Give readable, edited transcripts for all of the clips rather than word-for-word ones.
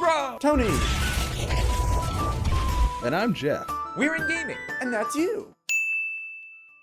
Rob. Tony. And I'm Jeff. We're in gaming. And that's you.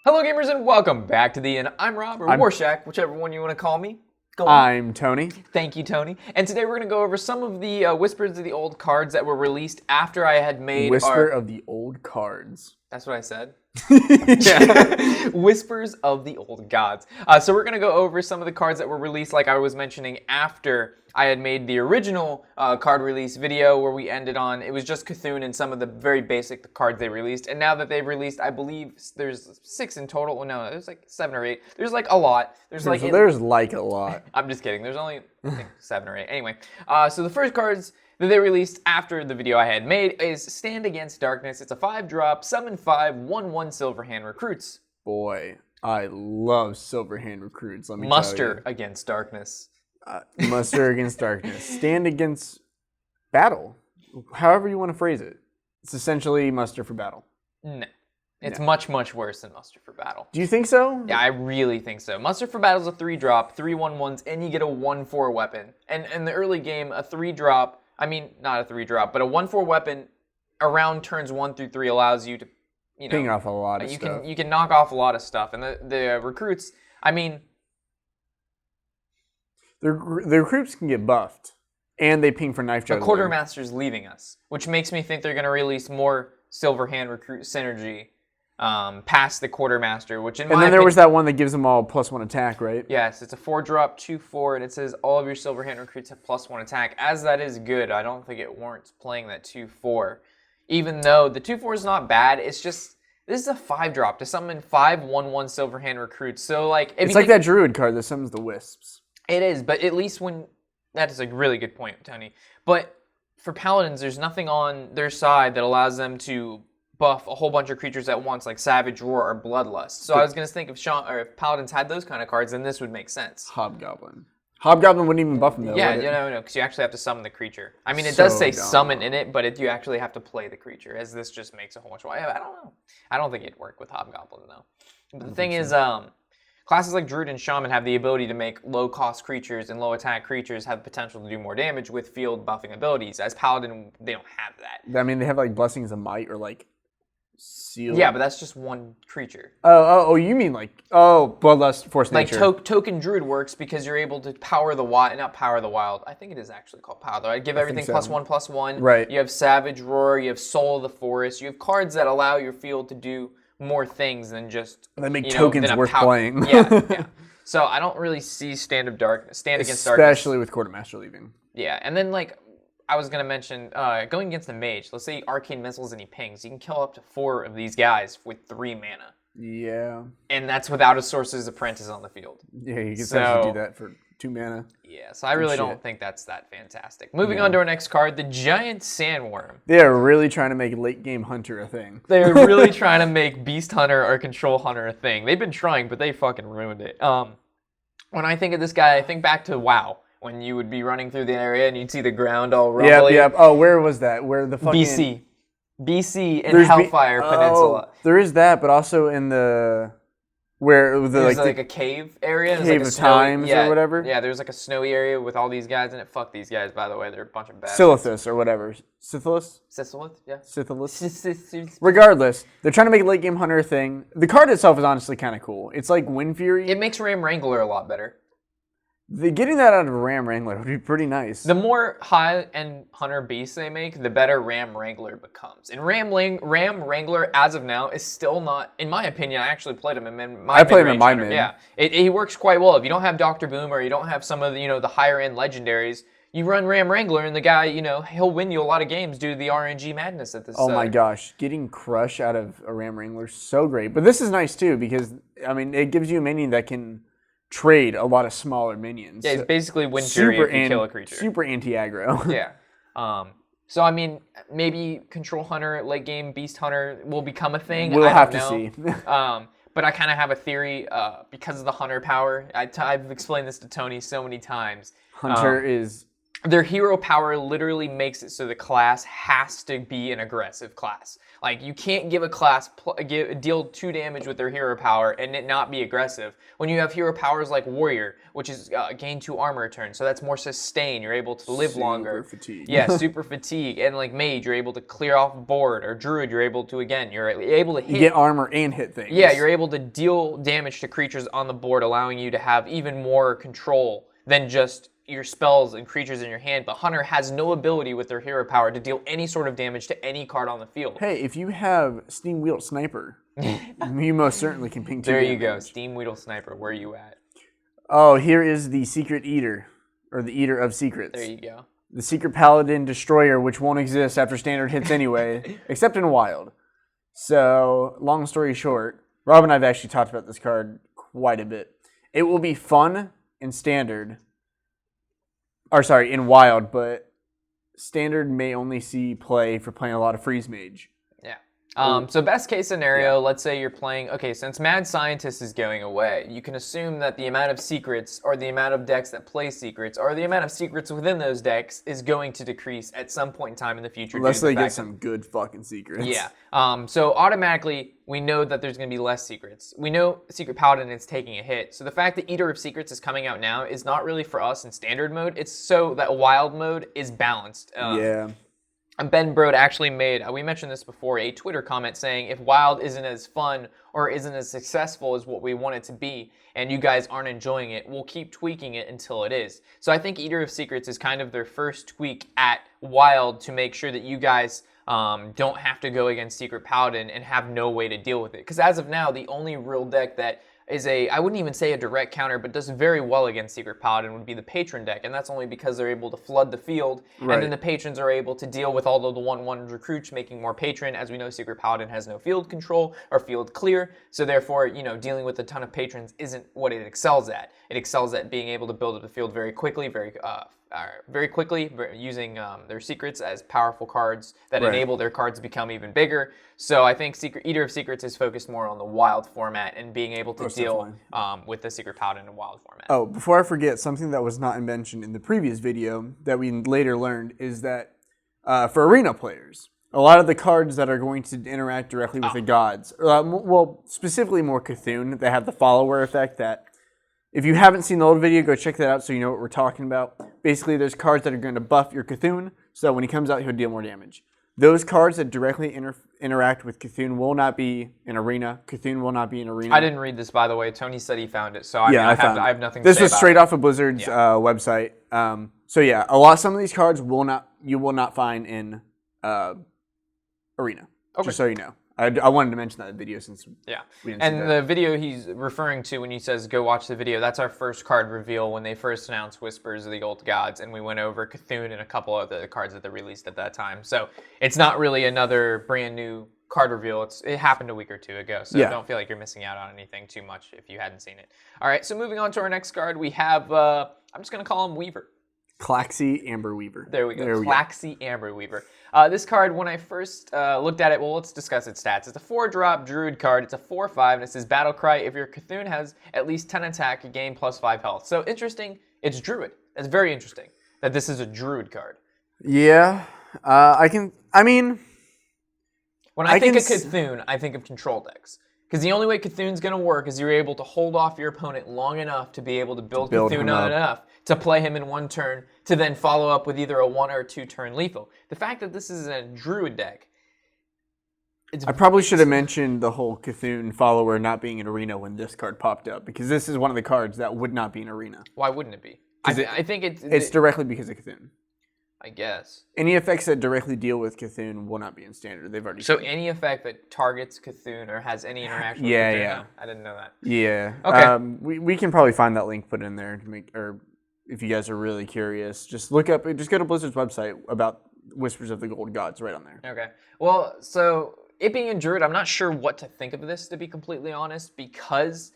Hello gamers and welcome back to the Inn. I'm Rob, or Warshack, whichever one you want to call me. Go on. I'm Tony. Thank you, Tony. And today we're going to go over some of the Whispers of the Old cards that were released after I had made Whisper of the Old Cards. That's what I said. Yeah. Whispers of the Old Gods. So we're going to go over some of the cards that were released, like I was mentioning, after I had made the original card release video where we ended on, it was just Cthulhu and some of the very basic cards they released. And now that they've released, I believe there's 6 in total. Well, no, there's like 7 or 8. There's like a lot. There's like a lot. I'm just kidding. There's only, I think, 7 or 8. Anyway, so the first cards that they released after the video I had made is Stand Against Darkness. It's a 5-drop, summon 5, 1/1 Silverhand Recruits. Boy, I love Silverhand Recruits. Let me Muster tell Against Darkness. Muster Against Darkness. Stand Against Battle. However you want to phrase it. It's essentially Muster for Battle. No. It's much, much worse than Muster for Battle. Do you think so? Yeah, I really think so. Muster for Battle is a 3-drop, 3 1/1s, and you get a 1/4 weapon. And in the early game, a 3-drop, I mean, not a 3-drop, but a 1/4 weapon around turns 1 through 3 allows you to, ping off a lot of stuff. You can knock off a lot of stuff. And the recruits, I mean, the recruits can get buffed, and they ping for knife juggling. The Quartermaster's leaving us, which makes me think they're going to release more Silverhand Recruit synergy past the Quartermaster, which in my opinion, there was that one that gives them all +1 attack, right? Yes, it's a 4-drop, 2/4, and it says all of your Silverhand Recruits have +1 attack. As that is good, I don't think it warrants playing that 2/4. Even though the 2/4 is not bad, it's just, this is a 5-drop to summon 5 1/1 Silverhand Recruits. So like, it's like that Druid card that summons the Wisps. It is, but at least when, that is a really good point, Tony. But for Paladins, there's nothing on their side that allows them to buff a whole bunch of creatures at once, like Savage Roar or Bloodlust. So I was going to think if Paladins had those kind of cards, then this would make sense. Hobgoblin. Hobgoblin wouldn't even buff them, though. Yeah, no, because you actually have to summon the creature. I mean, it does say summon in it, but you actually have to play the creature, as this just makes a whole bunch of... I don't know. I don't think it'd work with Hobgoblin, though. But the thing is, classes like Druid and Shaman have the ability to make low-cost creatures and low-attack creatures have potential to do more damage with field buffing abilities. As Paladin, they don't have that. I mean, they have, like, Blessings of Might or, like, Seal. Yeah, but that's just one creature. Oh, you mean, like, Bloodlust, Force Nature. Like, Token Druid works because you're able to power the wild, not power the wild. I think it is actually called power the wild. Give everything +1/+1. Right. You have Savage Roar, you have Soul of the Forest. You have cards that allow your field to do more things than just... That make tokens worth playing. Yeah. So I don't really see Stand Against Darkness. Especially with Quartermaster leaving. Yeah, and then like I was going to mention, going against the Mage, let's say Arcane Missiles and he pings. You can kill up to 4 of these guys with 3 mana. Yeah. And that's without a Sorcerer's Apprentice on the field. Yeah, you can essentially do that for 2 mana. Yeah, so I really don't think that's that fantastic. Moving on to our next card, the Giant Sandworm. They are really trying to make late game Hunter a thing. They're really trying to make Beast Hunter or Control Hunter a thing. They've been trying, but they fucking ruined it. When I think of this guy, I think back to WoW, when you would be running through the area and you'd see the ground all rumbly. Yep. Oh, where was that? Where the fucking... BC and Hellfire Peninsula. There is that, but also in the... Where there's like a cave area. Cave of Times or whatever? Yeah, there's like a snowy area with all these guys in it. Fuck these guys, by the way. They're a bunch of bad. Silithus or whatever. Scythelus? Scythelus, yeah. Scythelus. Regardless, they're trying to make late game Hunter a thing. The card itself is honestly kind of cool. It's like Wind Fury. It makes Ram Wrangler a lot better. Getting that out of a Ram Wrangler would be pretty nice. The more high-end Hunter beasts they make, the better Ram Wrangler becomes. And Ram Wrangler, as of now, is still not, in my opinion, I actually played him in my I played him in my mid. Yeah, he works quite well. If you don't have Dr. Boom or you don't have some of the, the higher-end legendaries, you run Ram Wrangler and the guy, he'll win you a lot of games due to the RNG madness at this. Oh my gosh, getting Crush out of a Ram Wrangler is so great. But this is nice too because, I mean, it gives you a minion that can trade a lot of smaller minions. Yeah, it's basically Wind Fury if you kill a creature. Super anti-aggro. Yeah. So, I mean, maybe Control Hunter, late game Beast Hunter will become a thing. We'll have to see. But I kind of have a theory because of the Hunter power. I've explained this to Tony so many times. Hunter is their hero power literally makes it so the class has to be an aggressive class. Like, you can't give a class deal 2 damage with their hero power and it not be aggressive. When you have hero powers like Warrior, which is gain 2 armor a turn, so that's more sustain. You're able to live longer. Super fatigue. Yeah, super fatigue. And like Mage, you're able to clear off board. Or Druid, you're able to, again, you're able to hit. You get armor and hit things. Yeah, you're able to deal damage to creatures on the board, allowing you to have even more control than just your spells and creatures in your hand. But Hunter has no ability with their hero power to deal any sort of damage to any card on the field. Hey, if you have Steam Wheel Sniper, you most certainly can ping 2 There damage. you go, Steam Weedle Sniper. Where are you at? Oh, here is the Secret Eater, or the Eater of Secrets. There you go. The Secret Paladin Destroyer, which won't exist after standard hits anyway, except in Wild. So, long story short, Rob and I have actually talked about this card quite a bit. It will be fun in standard, in Wild, but standard may only see play for playing a lot of Freeze Mage. Yeah. So best case scenario, let's say you're playing, okay, since Mad Scientist is going away, you can assume that the amount of secrets or the amount of decks that play secrets or the amount of secrets within those decks is going to decrease at some point in time in the future. Unless they get some good fucking secrets. Yeah. So automatically, we know that there's going to be less secrets. We know Secret Paladin is taking a hit. So the fact that Eater of Secrets is coming out now is not really for us in standard mode. It's so that Wild mode is balanced. Yeah. Ben Brode actually made, we mentioned this before, a Twitter comment saying if Wild isn't as fun or isn't as successful as what we want it to be, and you guys aren't enjoying it, we'll keep tweaking it until it is. So I think Eater of Secrets is kind of their first tweak at Wild to make sure that you guys don't have to go against Secret Paladin and have no way to deal with it. Because as of now, the only real deck that is I wouldn't even say a direct counter, but does very well against Secret Paladin would be the Patron deck, and that's only because they're able to flood the field, and then the Patrons are able to deal with all of the 1/1 recruits, making more Patron. As we know, Secret Paladin has no field control or field clear, so therefore, dealing with a ton of Patrons isn't what it excels at. It excels at being able to build up the field very quickly, using their secrets as powerful cards that enable their cards to become even bigger. So I think Eater of Secrets is focused more on the Wild format and being able to deal with the Secret Paladin in Wild format. Oh, before I forget, something that was not mentioned in the previous video that we later learned is that for Arena players, a lot of the cards that are going to interact directly with the gods, well, specifically more Cthulhu, they have the follower effect that if you haven't seen the old video, go check that out so you know what we're talking about. Basically, there's cards that are going to buff your Cthulhu, so when he comes out, he'll deal more damage. Those cards that directly interact with Cthulhu will not be in Arena. Cthulhu will not be in Arena. I didn't read this, by the way. Tony said he found it, so I have nothing to say This was straight off of Blizzard's website. Some of these cards you will not find in Arena. Okay. Just so you know. I wanted to mention that in the video since we didn't see that. The video he's referring to when he says go watch the video, that's our first card reveal when they first announced Whispers of the Old Gods, and we went over Cthulhu and a couple of the cards that they released at that time. So it's not really another brand new card reveal. It happened a week or two ago, so don't feel like you're missing out on anything too much if you hadn't seen it. All right, so moving on to our next card, we have, I'm just going to call him Weaver. Claxy Amber Weaver. There we go. Claxy Amber Weaver. This card, when I first looked at it, well, let's discuss its stats. It's a 4-drop Druid card. It's a 4/5, and it says Battle Cry. If your Cthulhu has at least 10 attack, you gain +5 health. So interesting. It's Druid. That's very interesting that this is a Druid card. Yeah. When I think of Cthulhu, I think of control decks. Because the only way Cthulhu's going to work is you're able to hold off your opponent long enough to be able to build Cthulhu enough to play him in one turn to then follow up with either a 1 or 2 turn lethal. The fact that this is a Druid deck, I probably should have mentioned the whole Cthulhu follower not being in Arena when this card popped up, because this is one of the cards that would not be in Arena. Why wouldn't it be? I think it's directly because of Cthulhu. I guess. Any effects that directly deal with Cthulhu will not be in standard. They've already So any effect that targets Cthulhu or has any interaction with Cthulhu? Yeah. I didn't know that. Yeah. Okay. We can probably find that link put in there to make, or if you guys are really curious, just go to Blizzard's website about Whispers of the Gold Gods right on there. Okay. Well, so it being in Druid, I'm not sure what to think of this, to be completely honest, because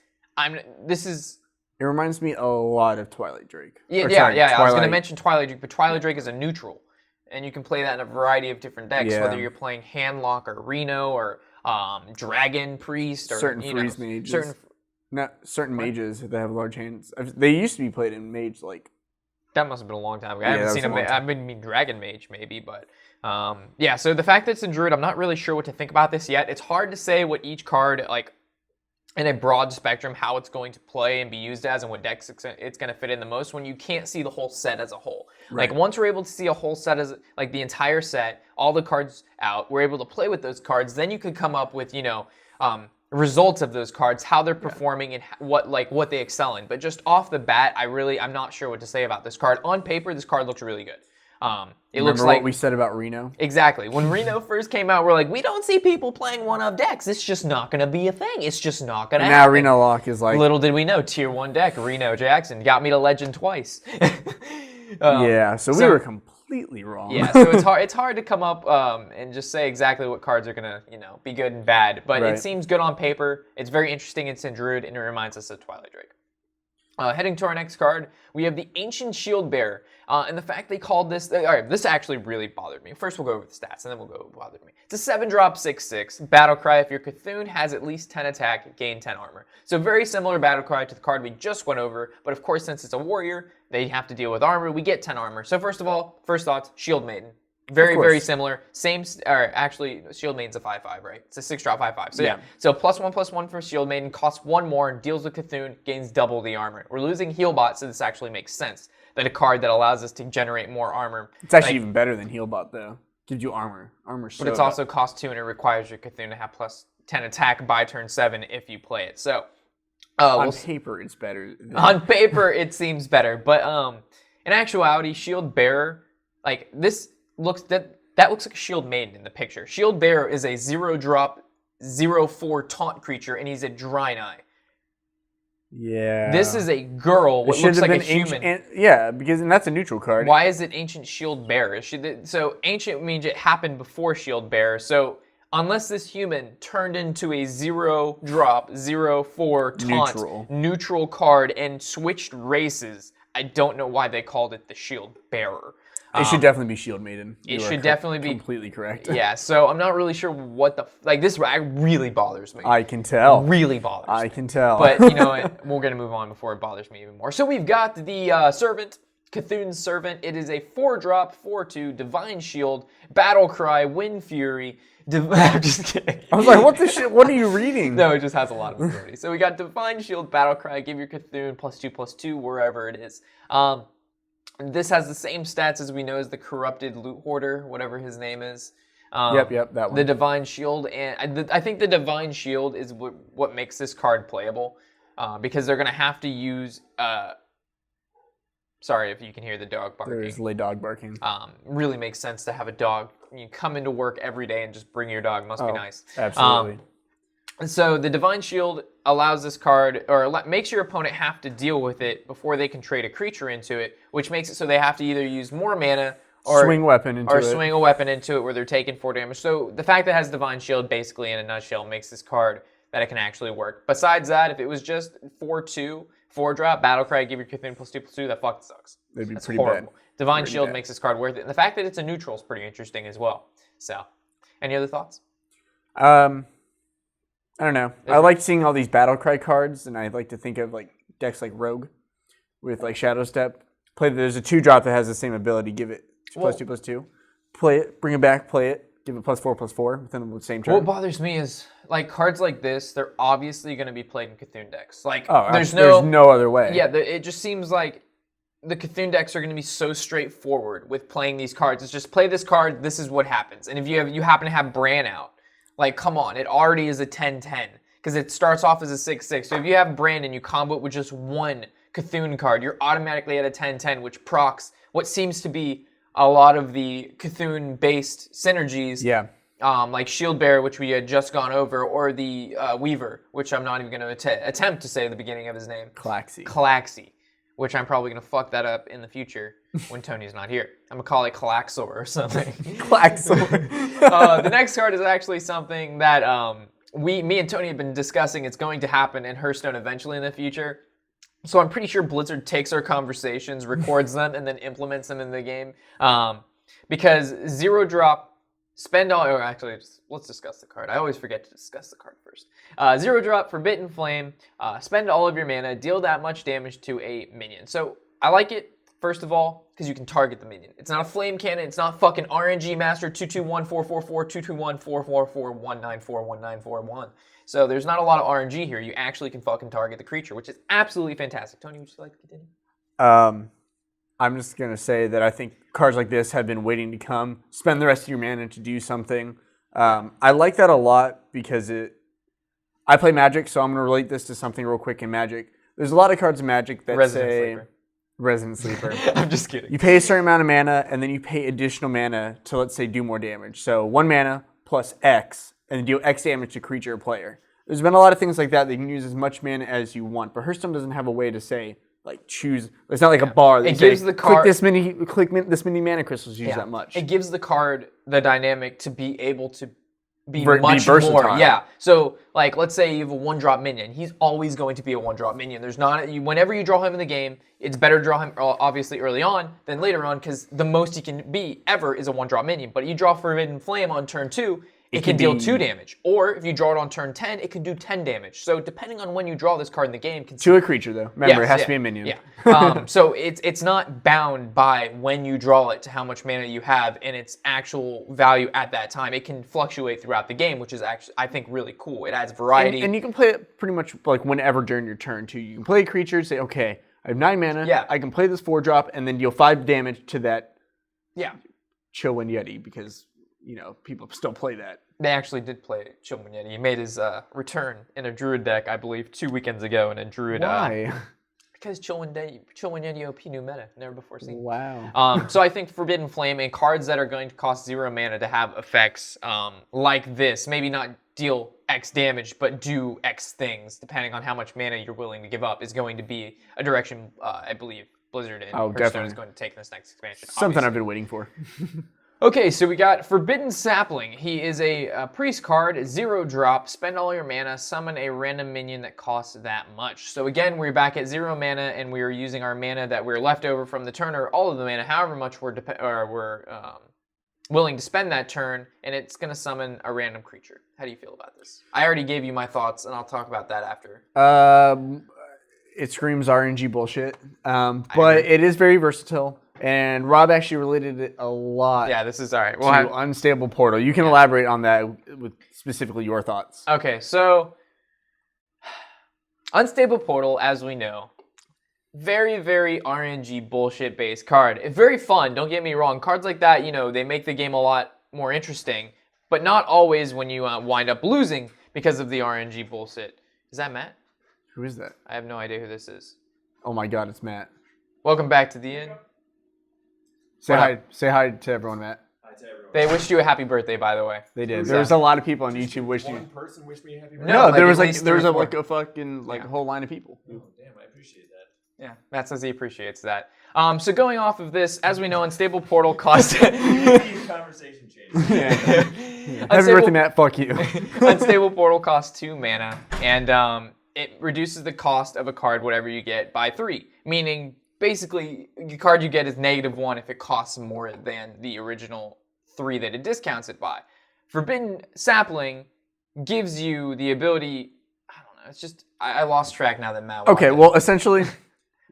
It reminds me a lot of Twilight Drake. Yeah. I was going to mention Twilight Drake, but Twilight Drake is a neutral, and you can play that in a variety of different decks, whether you're playing Handlock or Reno or Dragon Priest or certain freeze mages. Certain mages that have large hands. They used to be played in Mage like That must have been a long time ago. I Yeah, haven't that seen was a long him. I've been Dragon Mage maybe, but yeah. So the fact that it's a druid, I'm not really sure what to think about this yet. It's hard to say what each card like in a broad spectrum how it's going to play and be used as and what decks it's going to fit in the most when you can't see the whole set as a whole. Right. Like once we're able to see a whole set as like the entire set, all the cards out, we're able to play with those cards, then you could come up with, results of those cards, how they're performing and what they excel in. But just off the bat, I'm not sure what to say about this card. On paper, this card looks really good. It looks like what we said about Reno? Exactly. When Reno first came out, we're like, we don't see people playing one-of decks. It's just not going to be a thing. It's just not going to happen. Now Reno Lock is like... Little did we know, tier 1 deck, Reno Jackson. Got me to Legend twice. So we were completely wrong. Yeah, so it's hard to come up and just say exactly what cards are going to, be good and bad. But Right. it seems good on paper. It's very interesting. It's in Druid, and it reminds us of Twilight Drake. Heading to our next card, we have the Ancient Shield Bearer. And the fact they called this... all right, this actually really bothered me. First, we'll go over the stats, and then we'll go over what bothered me. It's a 7-drop, 6/6. Battlecry. If your Cthulhu has at least 10 attack, gain 10 armor. So very similar Battlecry to the card we just went over. But of course, since it's a warrior, they have to deal with armor. We get 10 armor. So first of all, first thoughts, Shield Maiden. Very, very similar. Same, or actually, Shield Maiden's a 5/5, right? It's a 6-drop 5/5. So yeah. So +1/+1 for Shield Maiden, costs 1 more, deals with Cthulhu, gains double the armor. We're losing Healbot, so this actually makes sense. That a card that allows us to generate more armor. It's actually even better than Healbot, though. Gives you armor. But it's also cost 2, and it requires your Cthulhu to have +10 attack by turn 7 if you play it. So on paper, it's better. On paper, it seems better. But in actuality, Shield Bearer, like this... That looks like a Shield Maiden in the picture. Shield Bearer is a 0-drop, 0/4 taunt creature, and he's a Draenei. Yeah. This is a girl, what looks like a human. And that's a neutral card. Why is it Ancient Shield Bearer? So Ancient means it happened before Shield Bearer. So unless this human turned into a 0-drop, 0/4 taunt neutral card and switched races, I don't know why they called it the Shield Bearer. It should definitely be Shield Maiden. It should definitely be completely correct. Yeah, so I'm not really sure what this really bothers me. I can tell. Really bothers me. I can tell. But you know what? We're gonna move on before it bothers me even more. So we've got the Servant, Cthulhu's Servant. It is a 4-drop, 4/2, Divine Shield, Battle Cry, Wind Fury. I'm just kidding. I was like, what the shit? What are you reading? No, it just has a lot of ability. So we got Divine Shield, Battle Cry, give your Cthulhu +2/+2 wherever it is. This has the same stats as we know as the Corrupted Loot Hoarder, whatever his name is. Yep, that one. The Divine Shield, and I think the Divine Shield is what makes this card playable, because they're going to have to use... sorry if you can hear the dog barking. There's a dog barking. Really makes sense to have a dog. You come into work every day and just bring your dog. Must be nice. Absolutely. So the Divine Shield allows this card, or makes your opponent have to deal with it before they can trade a creature into it, which makes it so they have to either use more mana or swing a weapon into it where they're taking 4 damage. So the fact that it has Divine Shield, basically in a nutshell, makes this card that it can actually work. Besides that, if it was just 4/2, 4-drop, Battlecry, give your Cthulhu +2/+2, that fucking sucks. That's pretty horrible. bad. Divine Shield makes this card worth it. And the fact that it's a neutral is pretty interesting as well. So, any other thoughts? I don't know. I like seeing all these Battlecry cards, and I like to think of like decks like Rogue with like Shadow Step. There's a 2-drop that has the same ability. Give it +2/+2. Play it, bring it back, play it, give it +4/+4 within the same turn. What bothers me is like cards like this, they're obviously going to be played in Cthulhu decks. Like there's no other way. Yeah, it just seems like the Cthulhu decks are going to be so straightforward with playing these cards. It's just play this card, this is what happens. And if you happen to have Bran out, like, come on, it already is a 10/10 because it starts off as a 6/6. So if you have Brand and you combo it with just one Cthulhu card, you're automatically at a 10/10, which procs what seems to be a lot of the Cthulhu-based synergies. Yeah. Like Shield Bearer, which we had just gone over, or the Weaver, which I'm not even going to attempt to say the beginning of his name. Calaxy, which I'm probably going to fuck that up in the future when Tony's not here. I'm going to call it Calaxor or something. Calaxor. The next card is actually something that me and Tony have been discussing. It's going to happen in Hearthstone eventually in the future. So I'm pretty sure Blizzard takes our conversations, records them, and then implements them in the game. Because 0-drop, spend all... Or actually, let's discuss the card. I always forget to discuss the card first. 0-drop, Forbidden Flame, spend all of your mana, deal that much damage to a minion. So I like it. First of all, because you can target the minion. It's not a flame cannon. It's not fucking RNG Master 221444 2214441941941. So there's not a lot of RNG here. You actually can fucking target the creature, which is absolutely fantastic. Tony, would you like to continue? I'm just gonna say that I think cards like this have been waiting to come. Spend the rest of your mana to do something. I like that a lot because I play Magic, so I'm gonna relate this to something real quick in Magic. There's a lot of cards in Magic that say Resident Sleeper. I'm just kidding. You pay a certain amount of mana, and then you pay additional mana to, let's say, do more damage. So 1 mana plus X, and deal X damage to creature or player. There's been a lot of things like that. You can use as much mana as you want, but Hearthstone doesn't have a way to say, like, choose. It's not like a bar. That it gives the card click this many mana crystals. Use that much. It gives the card the dynamic to be able to be much versatile. more. Yeah. So, like, let's say you have a 1-drop minion. He's always going to be a 1-drop minion. There's not whenever you draw him in the game, it's better to draw him obviously early on than later on because the most he can be ever is a 1-drop minion. But you draw Forbidden Flame on turn 2. It can deal 2 damage. Or if you draw it on turn 10, it can do 10 damage. So depending on when you draw this card in the game... To a creature, though. Remember, it has to be a minion. Yeah. So it's not bound by when you draw it to how much mana you have and its actual value at that time. It can fluctuate throughout the game, which is actually, I think, really cool. It adds variety. And you can play it pretty much like whenever during your turn, too. You can play a creature, say, okay, I have 9 mana. Yeah. I can play this 4-drop and then deal 5 damage to that Chillwind Yeti because... people still play that. They actually did play Chillwind Yeti. He made his return in a Druid deck, I believe, 2 weekends ago in a Druid. Why? Because Chillwind Yeti OP new meta, never before seen. Wow. So I think Forbidden Flame and cards that are going to cost 0 mana to have effects like this, maybe not deal X damage, but do X things, depending on how much mana you're willing to give up, is going to be a direction, I believe, Blizzard and Hearthstone is going to take in this next expansion. Something I've been waiting for. Okay, so we got Forbidden Sapling. He is a priest card, 0-drop, spend all your mana, summon a random minion that costs that much. So again, we're back at 0 mana, and we are using our mana that we're left over from the turn, or all of the mana, however much we're willing to spend that turn, and it's going to summon a random creature. How do you feel about this? I already gave you my thoughts, and I'll talk about that after. It screams RNG bullshit, but it is very versatile. And Rob actually related it a lot. Yeah, this is all right. To Unstable Portal. You can elaborate on that with specifically your thoughts. Okay, so Unstable Portal, as we know, very, very RNG bullshit based card. It's very fun, don't get me wrong. Cards like that, they make the game a lot more interesting, but not always when you wind up losing because of the RNG bullshit. Is that Matt? Who is that? I have no idea who this is. Oh my god, it's Matt. Welcome back to the inn. Say hi to everyone, Matt. Hi to everyone. They wished you a happy birthday, by the way. They did. There was a lot of people on YouTube wishing. One person wished me a happy birthday. No, there was a fucking a whole line of people. Oh, damn, I appreciate that. Yeah, Matt says he appreciates that. So going off of this, as we know, Unstable Portal costs... Conversation change. Happy birthday, Matt. Fuck you. Unstable Portal costs 2 mana, and it reduces the cost of a card, whatever you get, by 3. Meaning, basically, the card you get is -1 if it costs more than the original 3 that it discounts it by. Forbidden Sapling gives you the ability... I don't know. It's just... I lost track now that Matt... Okay, well, essentially,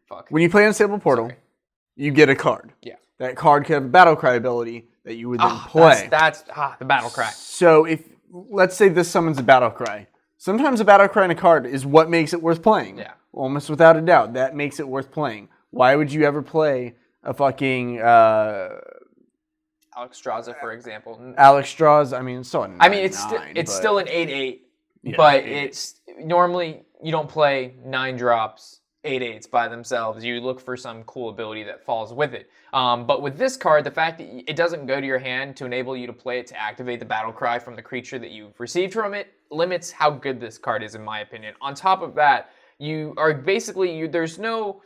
Fuck. When you play Unstable Portal, you get a card. Yeah. That card could have a Battle Cry ability that you would then play. That's the Battle Cry. So if, let's say this summons a Battle Cry. Sometimes a Battle Cry in a card is what makes it worth playing. Yeah. Almost without a doubt. That makes it worth playing. Why would you ever play a fucking... Alexstrasza, for example. Alexstrasza, I mean, it's still it's still an 8/8, Yeah, but 8/8. it's normally you don't play 9-drops, 8/8s by themselves. You look for some cool ability that falls with it. But with this card, the fact that it doesn't go to your hand to enable you to play it to activate the battle cry from the creature that you've received from it limits how good this card is, in my opinion. On top of that, you are basically there's no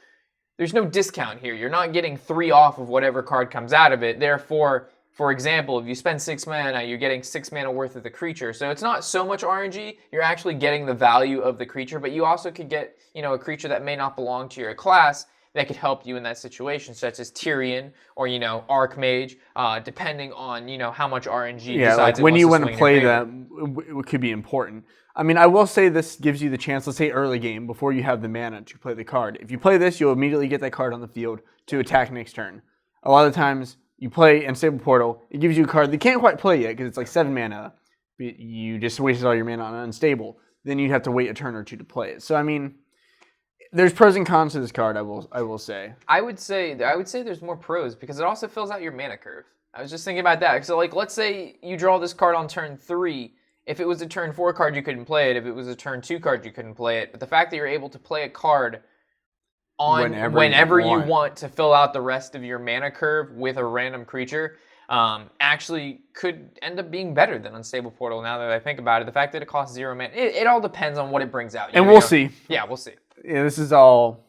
discount here. You're not getting 3 off of whatever card comes out of it. Therefore, for example, if you spend 6 mana, you're getting 6 mana worth of the creature. So it's not so much RNG. You're actually getting the value of the creature, but you also could get, a creature that may not belong to your class that could help you in that situation, such as Tyrion or, Archmage, depending on, how much RNG Yeah, decides like when it you wants want to to swing play in your favor. them, it could be important. I mean, I will say this gives you the chance, let's say early game, before you have the mana to play the card. If you play this, you'll immediately get that card on the field to attack next turn. A lot of the times, you play Unstable Portal, it gives you a card that you can't quite play yet because it's like 7 mana. But you just wasted all your mana on Unstable. Then you'd have to wait a turn or two to play it. So, I mean, there's pros and cons to this card, I will say. I would say there's more pros because it also fills out your mana curve. I was just thinking about that. So, like, let's say you draw this card on turn 3. If it was a turn 4 card, you couldn't play it. If it was a turn 2 card, you couldn't play it. But the fact that you're able to play a card on whenever you want to fill out the rest of your mana curve with a random creature actually could end up being better than Unstable Portal now that I think about it. The fact that it costs 0 mana, it all depends on what it brings out. And we'll see. Yeah, we'll see. Yeah, this is all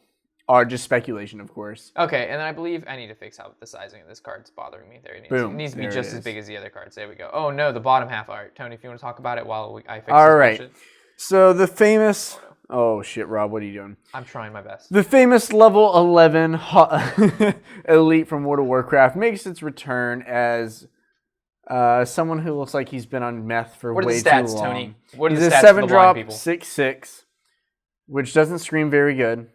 just speculation, of course. Okay, and then I believe I need to fix how the sizing of this card's bothering me. There, it needs to be just as big as the other cards. There we go. Oh no, the bottom half. All right, Tony, if you want to talk about it while I fix all this right. bullshit. So the famous. Oh shit, Rob, what are you doing? I'm trying my best. The famous level 11 elite from World of Warcraft makes its return as someone who looks like he's been on meth for What are way the stats, too long. Tony? What are He's the a stats for the blind 7-drop, people? 6/6, which doesn't scream very good.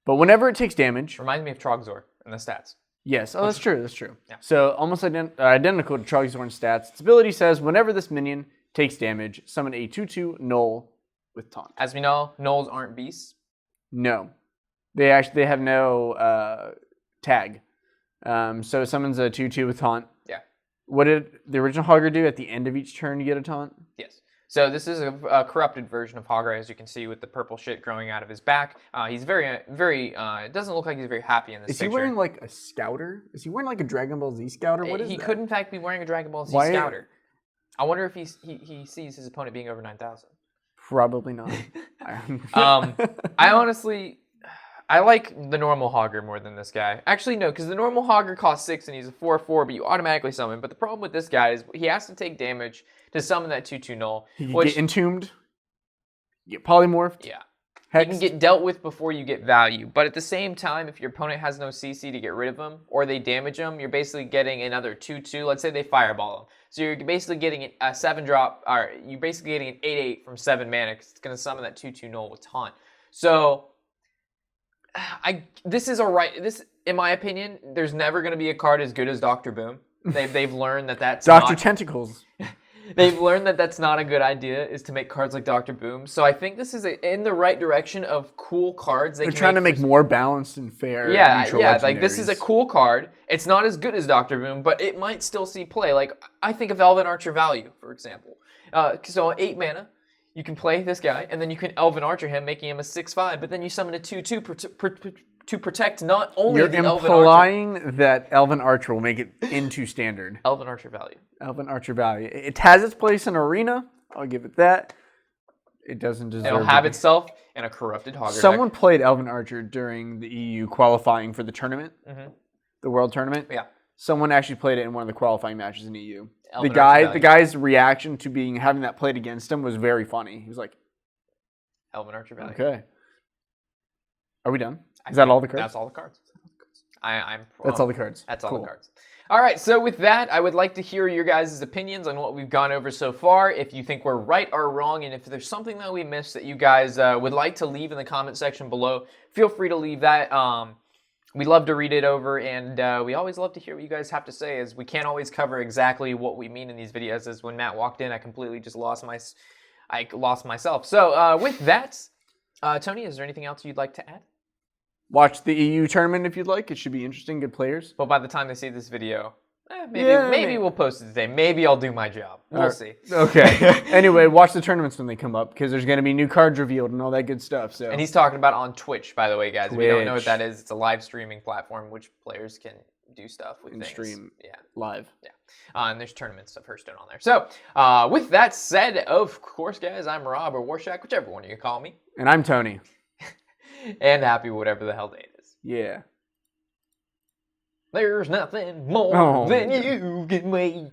But whenever it takes damage, Reminds me of Trogzor in the stats. yes, that's true. That's true. Yeah. So almost identical to Trogzorn's stats. Its ability says whenever this minion takes damage, summon a 2/2 Null with taunt. As we know, gnolls aren't beasts. No, they have no tag. So it summons a 2/2 with taunt. Yeah. What did the original Hogger do at the end of each turn to get a taunt? Yes. So this is a corrupted version of Hogger, as you can see with the purple shit growing out of his back. He's very, very. It doesn't look like he's very happy in this Is picture. he wearing like a Scouter? Is he wearing like a Dragon Ball Z Scouter? What is He that? could in fact be wearing a Dragon Ball Z Why- Scouter. I wonder if he sees his opponent being over 9,000. Probably not. I honestly, I like the normal Hogger more than this guy. Actually, no, because the normal Hogger costs 6 and he's a 4/4, but you automatically summon. But the problem with this guy is he has to take damage to summon that 2/2 Null. He can which, get entombed, get polymorphed. yeah. Hexed. You can get dealt with before you get value. But at the same time, if your opponent has no CC to get rid of him, or they damage him, you're basically getting another 2/2. Let's say they fireball him. So you're basically getting a 7-drop, or you're basically getting an 8/8 from 7 mana, because it's going to summon that 2/2 Null with taunt. So, this is alright. This, in my opinion, there's never going to be a card as good as Dr. Boom. They've learned that that's Dr. not... Tentacles. They've learned that that's not a good idea, is to make cards like Dr. Boom. So I think this is in the right direction of cool cards. They're trying to make more balanced and fair. Yeah, neutral like this is a legendaries. cool card. It's not as good as Dr. Boom, but it might still see play. Like, I think of Elven Archer value, for example. So 8 mana, you can play this guy, and then you can Elven Archer him, making him a 6/5, but then you summon a 2/2 to protect not only You're the Elven Archer... implying that Elven Archer will make it into standard. Elven Archer value. Elven Archer value. It has its place in Arena. I'll give it that. It doesn't deserve It'll have itself in a corrupted Hogger Someone played Elven Archer during the EU qualifying for the tournament, the World Tournament. Yeah. Someone actually played it in one of the qualifying matches in EU. Elven The Archer value. guy's reaction to having that played against him was very funny. He was like, Elven Archer value. "Okay, are we done? Is that all the cards? That's all the cards. That's all the cards. That's all Cool. the cards. All right, so with that, I would like to hear your guys' opinions on what we've gone over so far. If you think we're right or wrong, and if there's something that we missed that you guys would like to leave in the comment section below, feel free to leave that. We love to read it over, and we always love to hear what you guys have to say, as we can't always cover exactly what we mean in these videos. As when Matt walked in, I completely just lost myself. So with that, Tony, is there anything else you'd like to add? Watch the EU tournament if you'd like. It should be interesting. Good players. But by the time they see this video, maybe we'll post it today. Maybe I'll do my job. We'll see. Okay. Anyway, watch the tournaments when they come up, because there's going to be new cards revealed and all that good stuff. So. And he's talking about on Twitch, by the way, guys. If you don't know what Twitch. that is, it's a live streaming platform which players can do stuff with things. Stream Yeah. live. Yeah. And there's tournaments of Hearthstone on there. So, with that said, of course, guys, I'm Rob or Warshack, whichever one you call me. And I'm Tony. And happy whatever the hell day it is. Yeah. There's nothing more Oh. than you can wait.